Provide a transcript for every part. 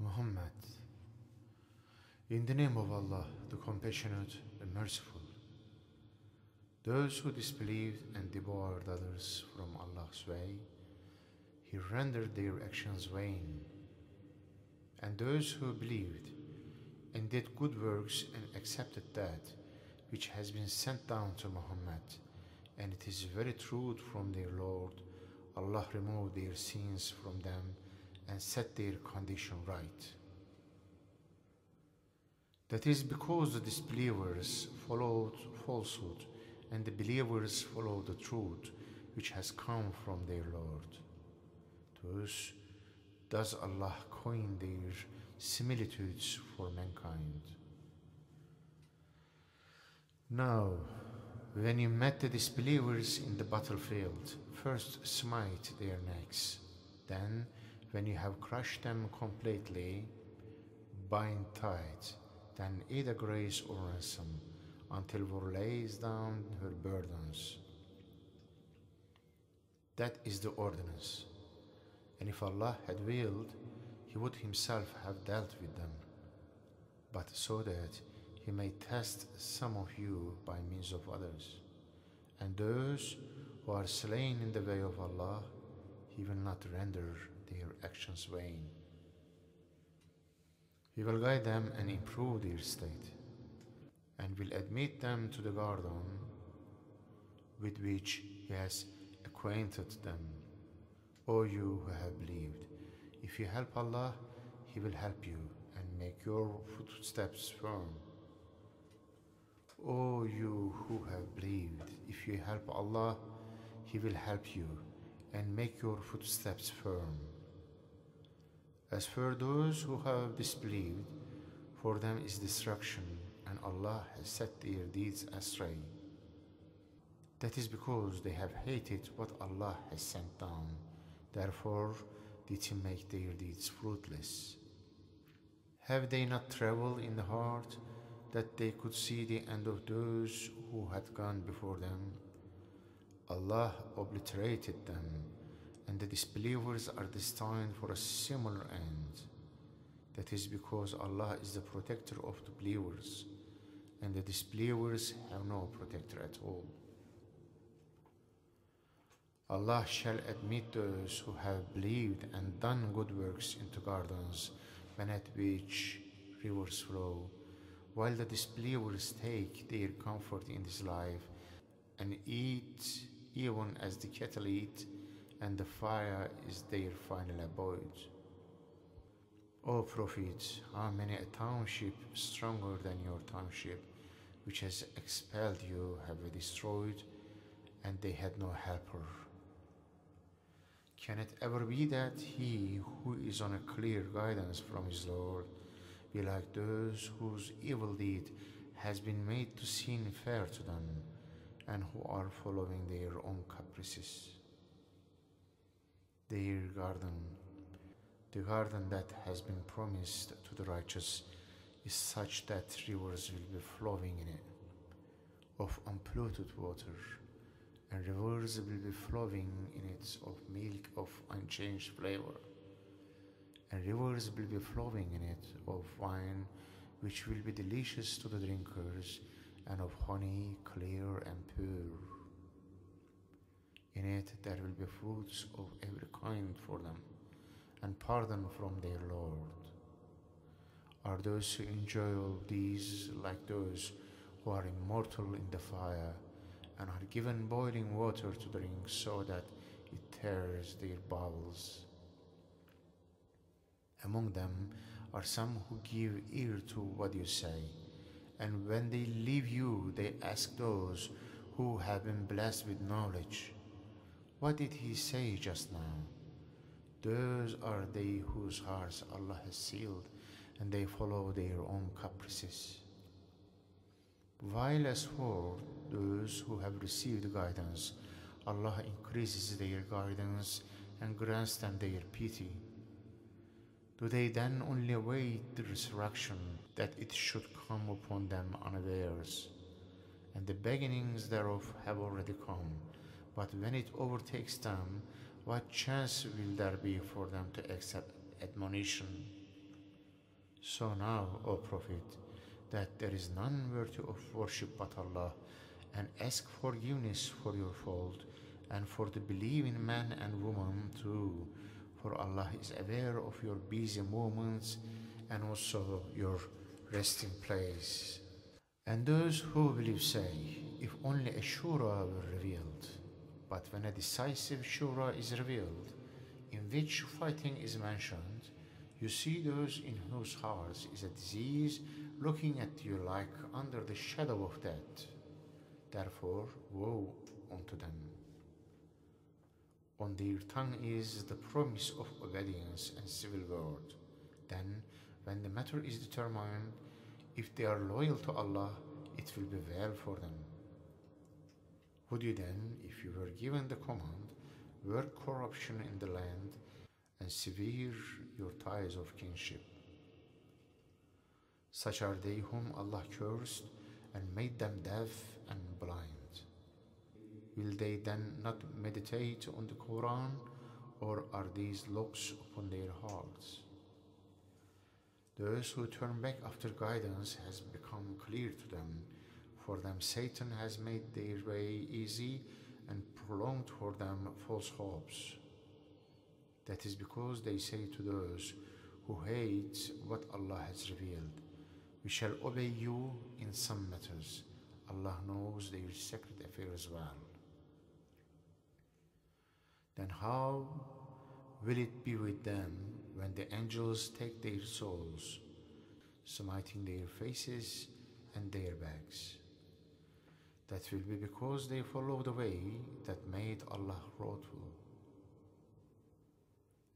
Muhammad. In the name of Allah, the Compassionate, the Merciful. Those who disbelieved and devoured others from Allah's way, He rendered their actions vain. And those who believed and did good works and accepted that which has been sent down to Muhammad, and it is very truth from their Lord, Allah removed their sins from them and set their condition right. That is because the disbelievers followed falsehood and the believers followed the truth which has come from their Lord. Thus does Allah coin their similitudes for mankind. Now, when you met the disbelievers in the battlefield, first smite their necks, then, when you have crushed them completely, bind tight, then either grace or ransom, until war lays down her burdens. That is the ordinance. And if Allah had willed, He would Himself have dealt with them, but so that He may test some of you by means of others. And those who are slain in the way of Allah, He will not render their actions vain. He will guide them and improve their state, and will admit them to the garden with which He has acquainted them. O you who have believed, if you help Allah, He will help you and make your footsteps firm. O you who have believed, if you help Allah, He will help you and make your footsteps firm. As for those who have disbelieved, for them is destruction, and Allah has set their deeds astray. That is because they have hated what Allah has sent down. Therefore did He make their deeds fruitless. Have they not traveled in the heart, that they could see the end of those who had gone before them? Allah obliterated them, and the disbelievers are destined for a similar end. That is because Allah is the protector of the believers, and the disbelievers have no protector at all. Allah shall admit those who have believed and done good works into gardens, beneath which rivers flow, while the disbelievers take their comfort in this life and eat even as the cattle eat, and the fire is their final abode. O Prophet, how many a township stronger than your township, which has expelled you, have we destroyed, and they had no helper? Can it ever be that he who is on a clear guidance from his Lord be like those whose evil deed has been made to seem fair to them, and who are following their own caprices? Their garden, the garden that has been promised to the righteous, is such that rivers will be flowing in it, of unpolluted water, and rivers will be flowing in it of milk of unchanged flavor, and rivers will be flowing in it of wine which will be delicious to the drinkers, and of honey clear and pure. In it there will be fruits of every kind for them, and pardon from their Lord. Are those who enjoy all these like those who are immortal in the fire, and are given boiling water to drink, so that it tears their bowels? Among them are some who give ear to what you say, and when they leave you, they ask those who have been blessed with knowledge, "What did he say just now?" Those are they whose hearts Allah has sealed, and they follow their own caprices. While as for those who have received guidance, Allah increases their guidance and grants them their pity. Do they then only await the resurrection, that it should come upon them unawares? And the beginnings thereof have already come, but when it overtakes them, what chance will there be for them to accept admonition? So now, O Prophet, that there is none worthy of worship but Allah, and ask forgiveness for your fault and for the believing man and woman too, for Allah is aware of your busy moments and also your resting place. And those who believe say, if only a shura were revealed. But when a decisive shura is revealed, in which fighting is mentioned, you see those in whose hearts is a disease looking at you like under the shadow of death. Therefore, woe unto them. On their tongue is the promise of obedience and civil word. Then, when the matter is determined, if they are loyal to Allah, it will be well for them. Would you then, if you were given the command, work corruption in the land and sever your ties of kinship? Such are they whom Allah cursed and made them deaf and blind. Will they then not meditate on the Quran, or are these locks upon their hearts? Those who turn back after guidance has become clear to them. For them Satan has made their way easy and prolonged for them false hopes. That is because they say to those who hate what Allah has revealed, we shall obey you in some matters. Allah knows their secret affairs well. Then how will it be with them when the angels take their souls, smiting their faces and their backs? That will be because they follow the way that made Allah wrathful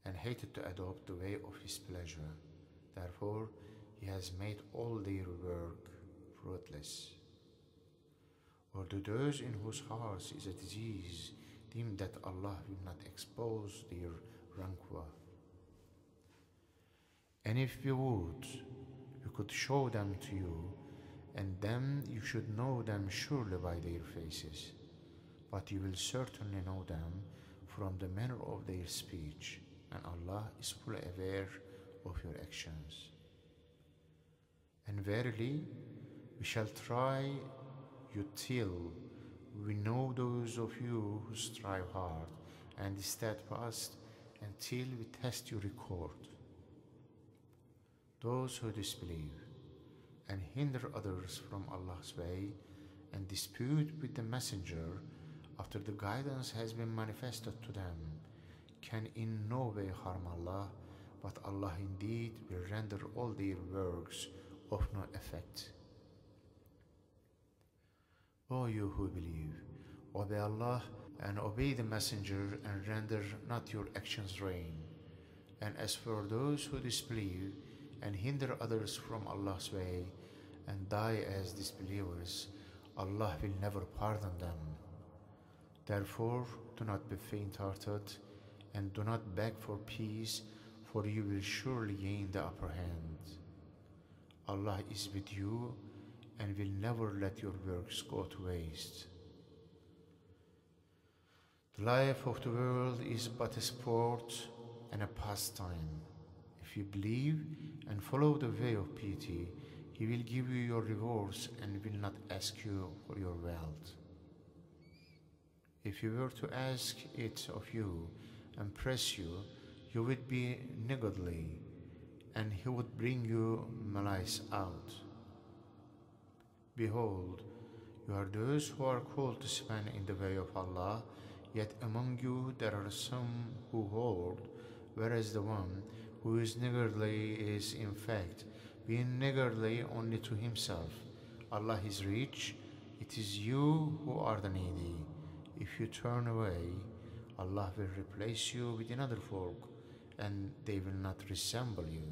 and hated to adopt the way of His pleasure. Therefore, He has made all their work fruitless. Or do those in whose hearts is a disease deem that Allah will not expose their rancor? And if we would, we could show them to you, and then you should know them surely by their faces. But you will certainly know them from the manner of their speech, and Allah is fully aware of your actions. And verily, we shall try you till we know those of you who strive hard and is steadfast, until we test your record. Those who disbelieve and hinder others from Allah's way and dispute with the messenger after the guidance has been manifested to them can in no way harm Allah, but Allah indeed will render all their works of no effect. O you who believe, obey Allah and obey the messenger, and render not your actions vain. And as for those who disbelieve and hinder others from Allah's way and die as disbelievers, Allah will never pardon them. Therefore, do not be faint-hearted and do not beg for peace, for you will surely gain the upper hand. Allah is with you and will never let your works go to waste. The life of the world is but a sport and a pastime. If you believe and follow the way of piety, He will give you your rewards and will not ask you for your wealth. If He were to ask it of you and press you, you would be niggardly, and He would bring you malice out. Behold, you are those who are called to spend in the way of Allah, yet among you there are some who hoard, whereas the one who is niggardly is in fact being niggardly only to himself. Allah is rich, it is you who are the needy. If you turn away, Allah will replace you with another folk, and they will not resemble you.